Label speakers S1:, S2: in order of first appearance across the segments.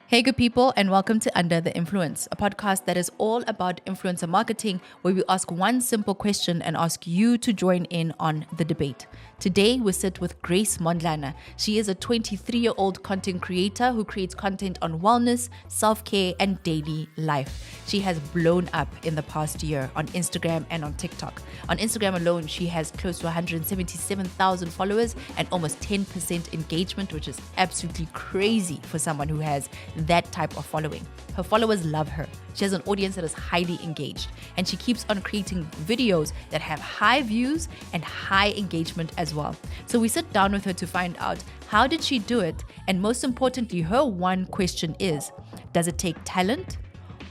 S1: Hey, good people, and welcome to Under the Influence, a podcast that is all about influencer marketing, where we ask one simple question and ask you to join in on the debate. Today, we sit with Grace Mondlana. She is a 23-year-old content creator who creates content on wellness, self-care, and daily life. She has blown up in the past year on Instagram and on TikTok. On Instagram alone, she has close to 177,000 followers and almost 10% engagement, which is absolutely crazy for someone who has that type of following. Her followers love her. She has an audience that is highly engaged, and she keeps on creating videos that have high views and high engagement as well. So we sit down with her to find out how did she do it, and most importantly, her one question is, does it take talent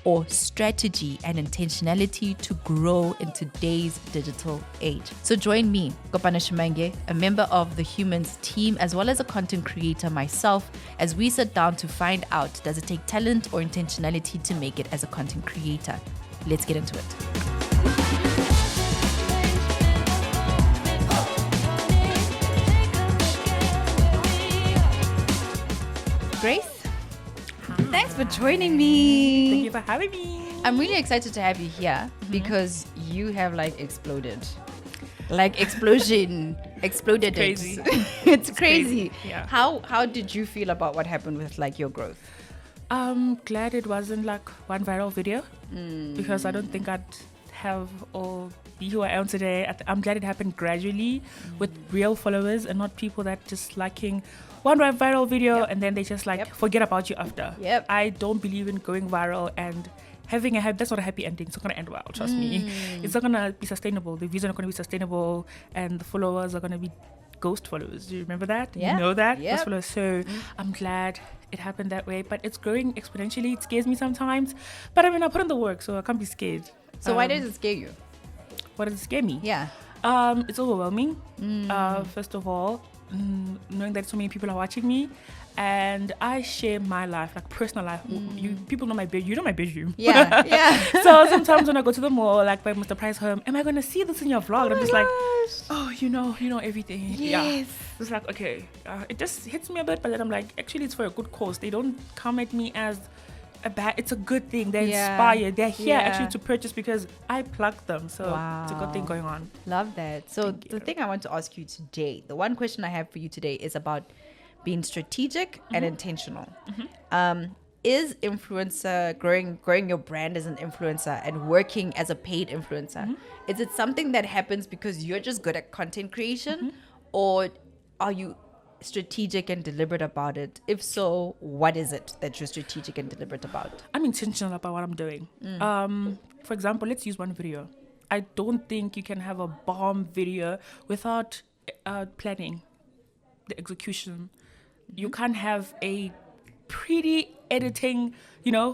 S1: or strategy and intentionality to grow in today's digital age? So join me, Kopano Shimange, a member of the Humans team, as well as a content creator myself, as we sit down to find out, does it take talent or intentionality to make it as a content creator? Let's get into it. Grace, thanks for joining me.
S2: Thank you for having me.
S1: I'm really excited to have you here because you have exploded. Exploded.
S2: It's crazy.
S1: It's crazy.
S2: Yeah.
S1: How did you feel about what happened with your growth?
S2: I'm glad it wasn't one viral video because I don't think I'd have or be who I am today. I'm glad it happened gradually with real followers and not people that just liking one viral video and then they just forget about you after.
S1: Yep.
S2: I don't believe in going viral and having that's not a happy ending. It's not gonna end well, trust me. It's not gonna be sustainable. The views are not gonna be sustainable and the followers are gonna be ghost followers. Do you remember that?
S1: Yeah.
S2: You know that?
S1: Yep.
S2: Ghost followers. So I'm glad it happened that way, but it's growing exponentially. It scares me sometimes, but I put in the work, so I can't be scared.
S1: So why does it scare you?
S2: What does it scare me?
S1: Yeah.
S2: It's overwhelming. First of all, knowing that so many people are watching me, and I share my life, personal life. People know my bedroom. You know my bedroom.
S1: Yeah, yeah.
S2: So sometimes when I go to the mall, by Mr. Price home, am I gonna see this in your vlog? And I'm just oh, you know everything.
S1: Yes.
S2: Yeah. It's okay. It just hits me a bit, but then I'm actually it's for a good cause. They don't come at me as it's a good thing. They inspire. They're here actually to purchase because I plugged them. So it's a good thing going on.
S1: Love that. So the thing I want to ask you today, the one question I have for you today is about being strategic and intentional. Is influencer growing your brand as an influencer and working as a paid influencer, is it something that happens because you're just good at content creation, or are you strategic and deliberate about it? If so, what is it that you're strategic and deliberate about?
S2: I'm intentional about what I'm doing. For example, let's use one video. I don't think you can have a bomb video without planning the execution. You can't have a pretty editing,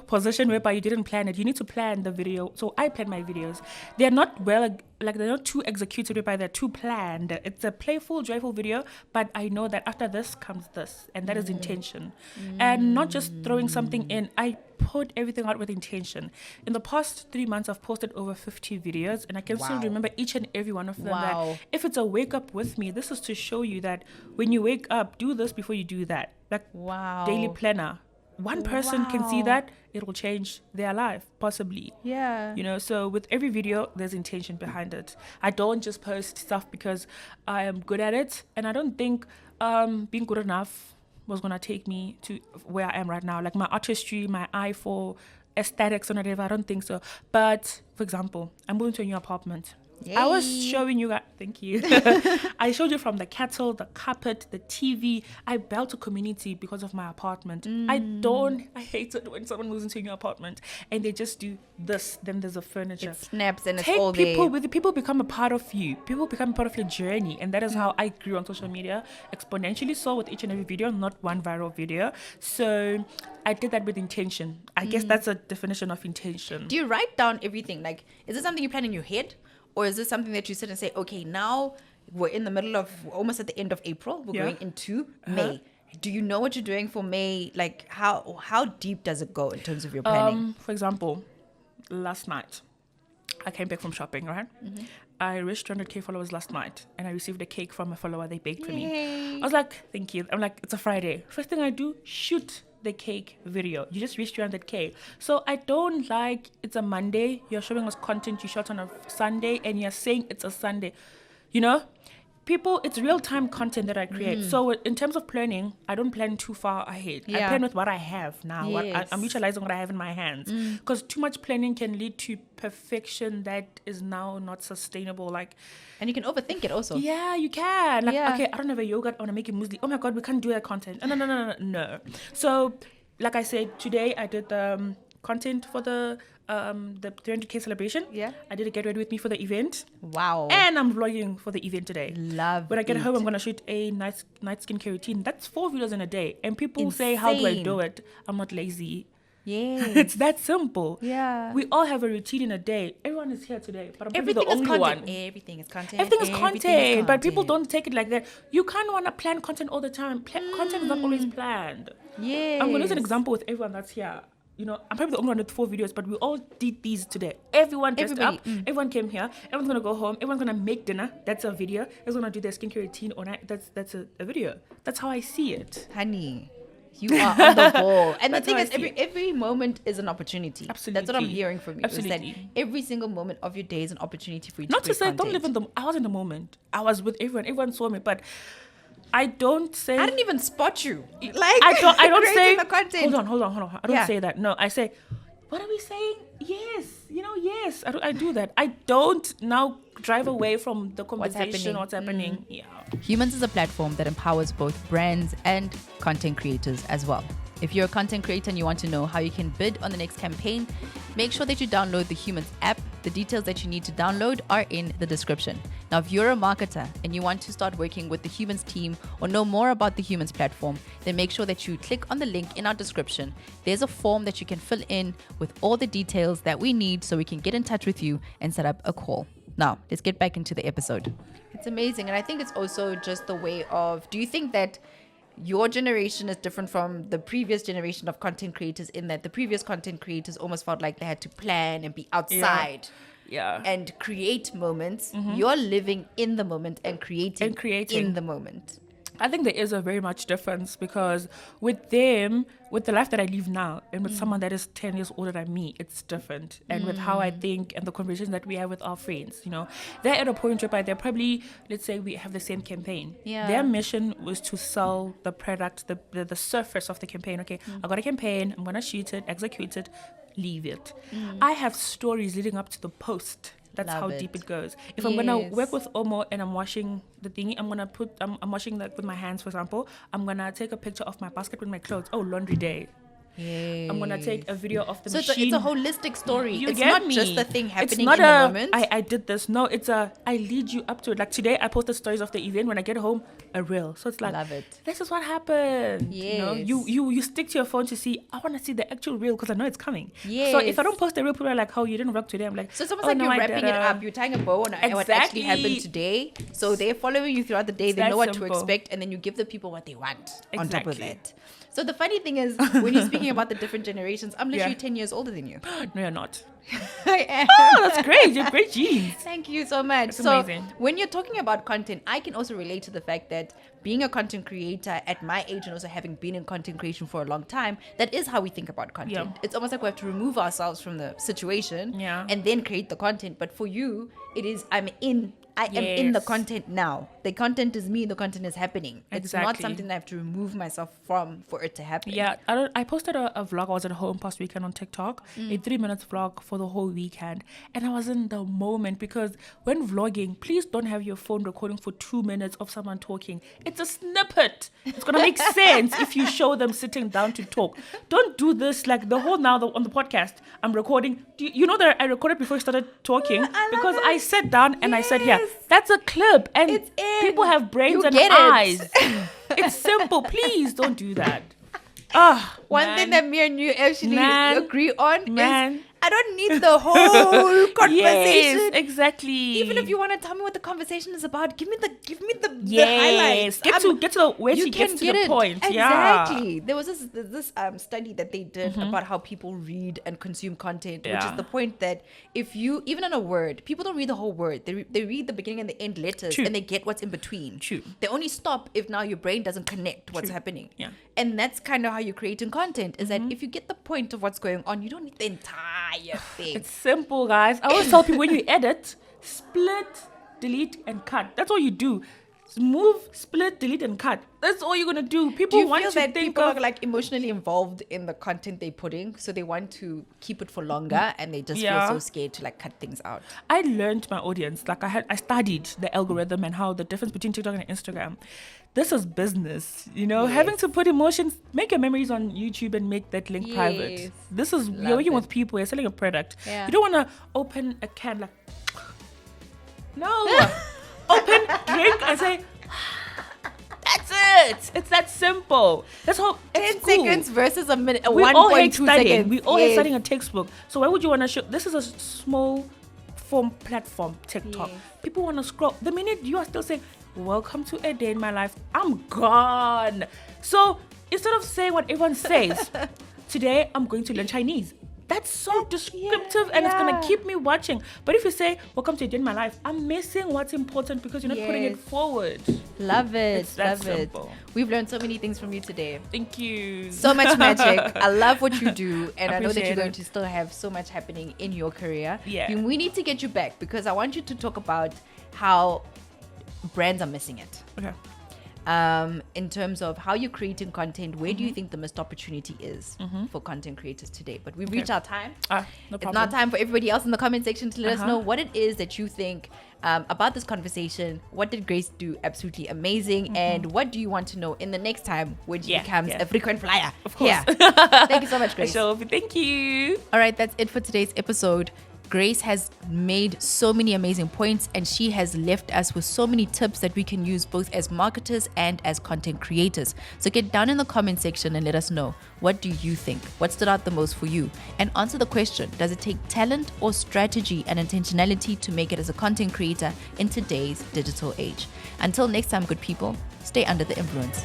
S2: position whereby you didn't plan it. You need to plan the video. So I plan my videos. They're not they're not too executed whereby they're too planned. It's a playful, joyful video, but I know that after this comes this, and that is intention. And not just throwing something in. I put everything out with intention. In the past 3 months, I've posted over 50 videos, and I can still remember each and every one of them. That if it's a wake up with me, this is to show you that when you wake up, do this before you do that. Daily planner. One person can see that, it will change their life, possibly.
S1: Yeah.
S2: So with every video, there's intention behind it. I don't just post stuff because I am good at it. And I don't think being good enough was going to take me to where I am right now. My artistry, my eye for aesthetics and whatever, I don't think so. But, for example, I'm moving to a new apartment.
S1: Yay.
S2: I was showing you guys, thank you. I showed you from the kettle, the carpet, the TV. I built a community because of my apartment. I hate it when someone moves into a new apartment and they just do this, then there's a furniture.
S1: It snaps and
S2: Take
S1: it's all
S2: people
S1: there.
S2: People become a part of you. People become a part of your journey. And that is how I grew on social media exponentially, so with each and every video, not one viral video. So I did that with intention. I guess that's a definition of intention.
S1: Do you write down everything? Is it something you plan in your head? Or is this something that you sit and say, okay, now we're in the middle of, almost at the end of April, we're going into May. Do you know what you're doing for May? How deep does it go in terms of your planning?
S2: For example, last night, I came back from shopping, right? I reached 200k followers last night, and I received a cake from a follower. They baked for me. I was like, thank you. I'm like, it's a Friday. First thing I do, shoot the cake video. You just reached 300K. So I don't like it's a Monday, you're showing us content you shot on a Sunday and you're saying it's a Sunday. You know? People, it's real-time content that I create. So in terms of planning, I don't plan too far ahead. I plan with what I have now.
S1: Yes.
S2: I'm utilizing what I have in my hands. Because too much planning can lead to perfection that is now not sustainable. Like,
S1: And you can overthink it also.
S2: yeah, you can. Like,
S1: Yeah.
S2: okay, I don't have a yogurt. I want to make a muesli. Oh my God, we can't do that content. No. So, like I said, today I did content for the 300K celebration.
S1: Yeah.
S2: I did a get ready with me for the event.
S1: Wow.
S2: And I'm vlogging for the event today.
S1: Love
S2: When I get
S1: it.
S2: home, I'm going to shoot a night skincare routine. That's 4 videos in a day. And people say, how do I
S1: Insane.
S2: do it? I'm not lazy.
S1: Yes.
S2: It's that simple.
S1: Yeah.
S2: We all have a routine in a day. Everyone is here today, but I'm probably the
S1: Everything is
S2: only
S1: content.
S2: one.
S1: Everything is content.
S2: Everything is content, but people
S1: content.
S2: don't take it like that. You can't want to plan content all the time. Content is not always planned.
S1: Yes.
S2: I'm going to use an example with everyone that's here. You know, I'm probably the only one with 4 videos, but we all did these today. Everyone dressed up. Everyone came here. Everyone's going to go home. Everyone's going to make dinner. That's a video. Everyone's going to do their skincare routine all night. That's a video. That's how I see it.
S1: Honey, you are on the ball. And the
S2: That's
S1: thing
S2: how I
S1: is,
S2: see
S1: every moment is an opportunity. That's what I'm
S2: Absolutely.
S1: hearing from you. Is that
S2: Absolutely.
S1: every single moment of your day is an opportunity for you
S2: Not
S1: to
S2: to
S1: create
S2: say, don't live in
S1: content.
S2: the... I was in the moment. I was with everyone. Everyone saw me, but I don't say...
S1: I didn't even spot you. Like,
S2: I don't
S1: creating
S2: say
S1: the content.
S2: hold on. I don't
S1: Yeah.
S2: say that. No, I say, what are we saying? Yes, yes. I do that. I don't now drive away from the conversation. What's happening? Yeah.
S1: Humans is a platform that empowers both brands and content creators as well. If you're a content creator and you want to know how you can bid on the next campaign, make sure that you download the Humans app. The details that you need to download are in the description. Now, if you're a marketer and you want to start working with the Humans team or know more about the Humans platform, then make sure that you click on the link in our description. There's a form that you can fill in with all the details that we need so we can get in touch with you and set up a call. Now, let's get back into the episode. It's amazing. And I think it's also just the way of, do you think that your generation is different from the previous generation of content creators in that the previous content creators almost felt like they had to plan and be outside
S2: Yeah.
S1: and create moments? You're living in the moment and creating in the moment.
S2: I think there is a very much difference because with them, with the life that I live now and with someone that is 10 years older than me, it's different. And with how I think and the conversations that we have with our friends, you know, they're at a point whereby they're probably, let's say we have the same campaign.
S1: Yeah.
S2: Their mission was to sell the product, the surface of the campaign. Okay, I got a campaign, I'm going to shoot it, execute it, leave it. I have stories leading up to the post. That's
S1: Love
S2: how
S1: it.
S2: deep it goes. If I'm gonna
S1: Yes.
S2: work with Omo and I'm washing the thingy, I'm washing like with my hands, for example. I'm gonna take a picture of my basket with my clothes. Oh, laundry day. I'm gonna take a video of the
S1: So
S2: machine.
S1: it's a holistic story.
S2: You
S1: It's
S2: get
S1: not
S2: me.
S1: just the thing happening
S2: It's not
S1: in the moment.
S2: I did this. No, it's I lead you up to it. Like today, I posted stories of the event. When I get home, a reel. So it's like,
S1: Love it.
S2: this is what happened. You know,
S1: Yes.
S2: you stick to your phone to see. I want to see the actual reel because I know it's coming. So
S1: Yes.
S2: if I don't post the reel, people are like, "Oh, you didn't rock today." I'm like,
S1: So it's almost
S2: "Oh,
S1: like
S2: no,
S1: you're
S2: I
S1: wrapping it
S2: didn't."
S1: up. You're tying a bow on what actually happened
S2: Exactly.
S1: today. So they're following you throughout the day. They
S2: that
S1: know what to
S2: simple.
S1: expect. And then you give the people what they want on top of
S2: Exactly.
S1: that. So the funny thing is, when you're speaking about the different generations, I'm literally
S2: Yeah.
S1: 10 years older than you.
S2: No, you're not.
S1: I am.
S2: Oh, that's great. You have great genes.
S1: Thank you so much.
S2: It's
S1: So
S2: amazing.
S1: when you're talking about content, I can also relate to the fact that being a content creator at my age and also having been in content creation for a long time, that is how we think about content.
S2: Yeah.
S1: It's almost like we have to remove ourselves from the situation
S2: Yeah.
S1: and then create the content. But for you, it is I am in the
S2: Yes.
S1: content now. The content is me, the content is happening. It's not
S2: Exactly.
S1: something that I have to remove myself from for it to happen.
S2: Yeah, I posted a vlog. I was at home past weekend on TikTok, a 3-minute vlog for the whole weekend. And I was in the moment because when vlogging, please don't have your phone recording for 2 minutes of someone talking. It's a snippet. It's going to make sense if you show them sitting down to talk. Don't do this like the whole on the podcast. I'm recording. You know that I recorded before I started talking because I sat down and I said, yeah, that's a clip. And
S1: It's in.
S2: people have brains
S1: You
S2: and
S1: get it.
S2: eyes. It's simple. Please don't do that.
S1: One thing that me and you actually agree on
S2: Man.
S1: is I don't need the whole conversation.
S2: Yes, exactly.
S1: Even if you want to tell me what the conversation is about, give me the
S2: yes.
S1: highlights.
S2: Get to the where she gets to the point.
S1: Exactly.
S2: Yeah.
S1: There was this study that they did about how people read and consume content, which is
S2: Yeah.
S1: the point that if you, even on a word, people don't read the whole word. They read the beginning and the end letters,
S2: True.
S1: and they get what's in between.
S2: True.
S1: They only stop if now your brain doesn't connect what's
S2: True.
S1: happening.
S2: Yeah.
S1: And that's kind of how you're creating content, is that if you get the point of what's going on, you don't need the entire thing.
S2: It's simple, guys. I always tell people when you edit, split, delete, and cut. That's all you do. Move, split, delete, and cut. That's all you're gonna do. People
S1: Do you
S2: want
S1: feel
S2: to
S1: that
S2: think
S1: people
S2: of
S1: are like emotionally involved in the content they're putting, so they want to keep it for longer, and they just
S2: Yeah.
S1: feel so scared to like cut things out?
S2: I learned my audience. Like I studied the algorithm and how the difference between TikTok and Instagram. This is business, you know.
S1: Yes.
S2: Having to put emotions, make your memories on YouTube and make that link
S1: Yes.
S2: private. This is you're
S1: Love
S2: working
S1: it.
S2: with people. You're selling a product.
S1: Yeah.
S2: You don't want to open a can like no. Open, drink, and say. That's it. It's that simple. That's how
S1: 10
S2: it's cool.
S1: seconds versus a minute.
S2: We all hate
S1: 1.2
S2: studying.
S1: seconds.
S2: We all hate
S1: Yes.
S2: studying a textbook. So why would you want to show? This is a small form platform, TikTok.
S1: Yes.
S2: People want to scroll. The minute you are still saying, "Welcome to a day in my life," I'm gone. So instead of saying what everyone says, today I'm going to learn Chinese. That's so descriptive and it's going
S1: yeah.
S2: to keep me watching. But if you say, "Welcome to a day in my life," I'm missing what's important because you're not putting it
S1: Yes.
S2: forward.
S1: Love it.
S2: It's that
S1: Love
S2: simple.
S1: it. We've learned so many things from you today.
S2: Thank you.
S1: So much magic. I love what you do, and I know that
S2: Appreciate
S1: you're going
S2: it.
S1: to still have so much happening in your career.
S2: Yeah.
S1: We need to get you back because I want you to talk about how brands are missing it.
S2: Okay.
S1: In terms of how you're creating content, where do you think the missed opportunity is for content creators today? But we've reached our time.
S2: No
S1: It's
S2: problem.
S1: now time for everybody else in the comment section to let us know what it is that you think about this conversation. What did Grace do absolutely amazing? And what do you want to know in the next time when she becomes a frequent flyer?
S2: Of course.
S1: Yeah. Thank you so much, Grace.
S2: So, thank you.
S1: All right, that's it for today's episode. Grace has made so many amazing points, and she has left us with so many tips that we can use both as marketers and as content creators. So get down in the comment section and let us know, what do you think? What stood out the most for you? And answer the question, does it take talent or strategy and intentionality to make it as a content creator in today's digital age? Until next time, good people, stay under the influence.